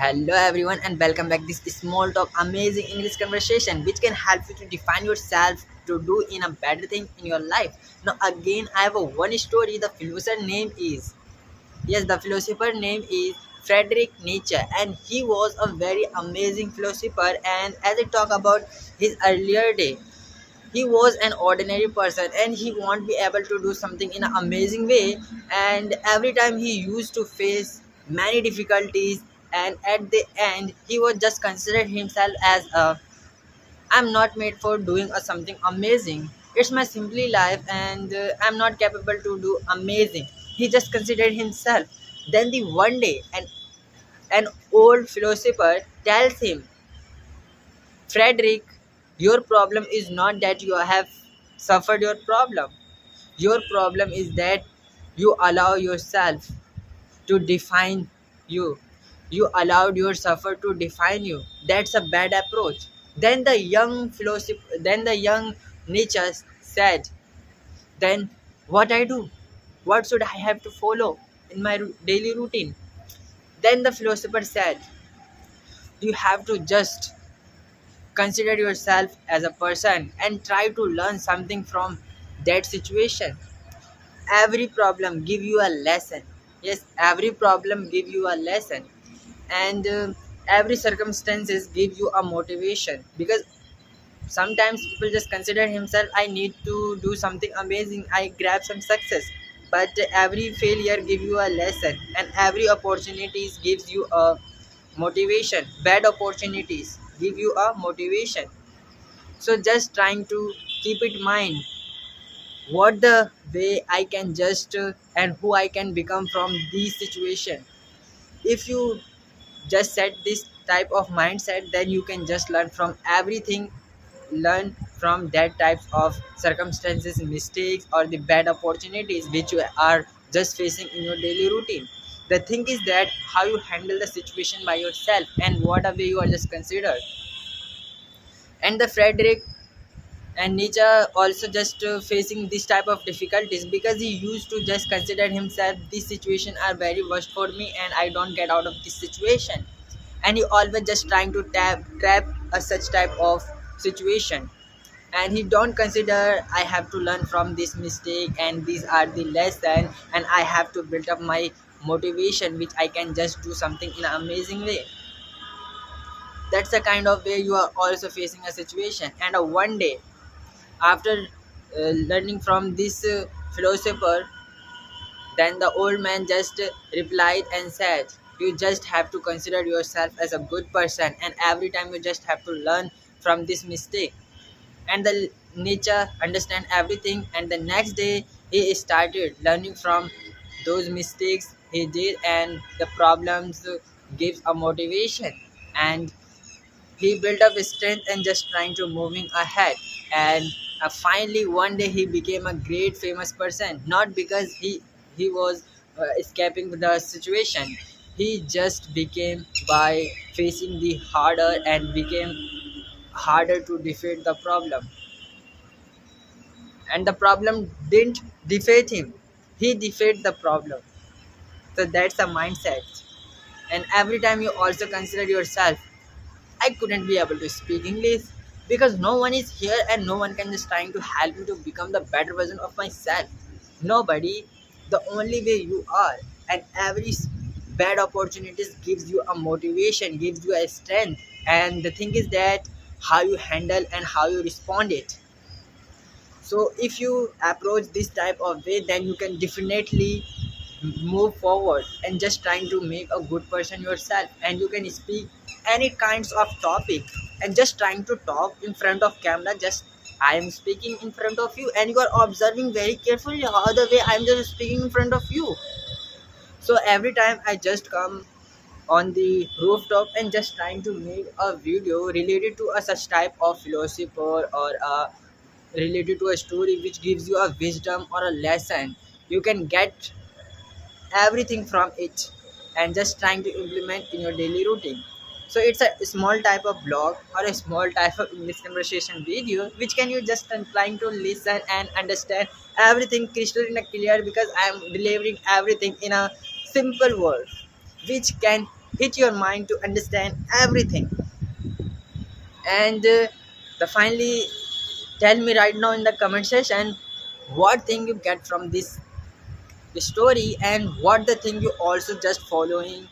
Hello everyone and welcome back this small talk amazing English conversation which can help you to define yourself to do in a better thing in your life. Now again I have a one story. The philosopher name is Friedrich Nietzsche, and he was a very amazing philosopher. And as I talk about his earlier day, he was an ordinary person and he won't be able to do something in an amazing way, and every time he used to face many difficulties, and at the end he was just considered himself as a I'm not made for doing a something amazing. It's my simply life, and I'm not capable to do amazing. He just considered himself. Then the one day an old philosopher tells him, Frederick, your problem is not that you have suffered your problem. Your problem is that you allow yourself to define you. You allowed your suffer to define you. That's a bad approach. Then the young Nietzsche said, then what I do? What should I have to follow in my daily routine? Then the philosopher said, you have to just consider yourself as a person and try to learn something from that situation. Every problem give you a lesson. Yes, every problem give you a lesson, and every circumstances give you a motivation, because sometimes people just consider himself, I need to do something amazing, I grab some success, but every failure give you a lesson, and every opportunities gives you a motivation. Bad opportunities give you a motivation. So just trying to keep it mind what the way I can just and who I can become from this situation. If you just set this type of mindset, then you can just learn from everything, learn from that types of circumstances, mistakes, or the bad opportunities which you are just facing in your daily routine. The thing is that how you handle the situation by yourself and what a way you are just considered. And the Frederick and Nietzsche also just facing this type of difficulties because he used to just consider himself, this situation are very worst for me and I don't get out of this situation, and he always just trying to trap a such type of situation, and he don't consider I have to learn from this mistake and these are the lesson, and I have to build up my motivation which I can just do something in an amazing way. That's the kind of way you are also facing a situation. And one day after learning from this philosopher, then the old man just replied and said, you just have to consider yourself as a good person, and every time you just have to learn from this mistake. And the Nietzsche understand everything, and the next day he started learning from those mistakes he did, and the problems gives a motivation, and he built up his strength and just trying to moving ahead. And finally one day he became a great famous person, not because he was escaping the situation. He just became by facing the harder and became harder to defeat the problem, and the problem didn't defeat him, he defeated the problem. So that's a mindset. And every time you also consider yourself, I couldn't be able to speak English because no one is here and no one can just trying to help me to become the better version of myself. Nobody. The only way you are, and every bad opportunities gives you a motivation, gives you a strength. And the thing is that how you handle and how you respond it. So if you approach this type of way, then you can definitely move forward and just trying to make a good person yourself, and you can speak any kinds of topic and just trying to talk in front of camera. Just I am speaking in front of you and you are observing very carefully how the way I am just speaking in front of you. So every time I just come on the rooftop and just trying to make a video related to a such type of philosopher, or related to a story which gives you a wisdom or a lesson, you can get everything from it and just trying to implement in your daily routine. So it's a small type of blog or a small type of English conversation video which can you just trying to listen and understand everything crystal in a clear, because I am delivering everything in a simple word which can hit your mind to understand everything. And the finally, tell me right now in the comment section what thing you get from this story, and what the thing you also just following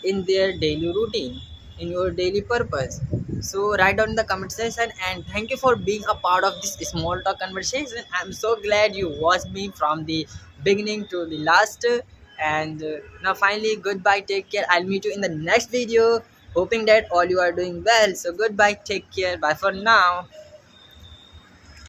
in their daily routine, in your daily purpose. So write down in the comment section, and thank you for being a part of this small talk conversation. I'm so glad you watched me from the beginning to the last. And now finally, goodbye, take care, I'll meet you in the next video, hoping that all you are doing well. So goodbye, take care, bye for now.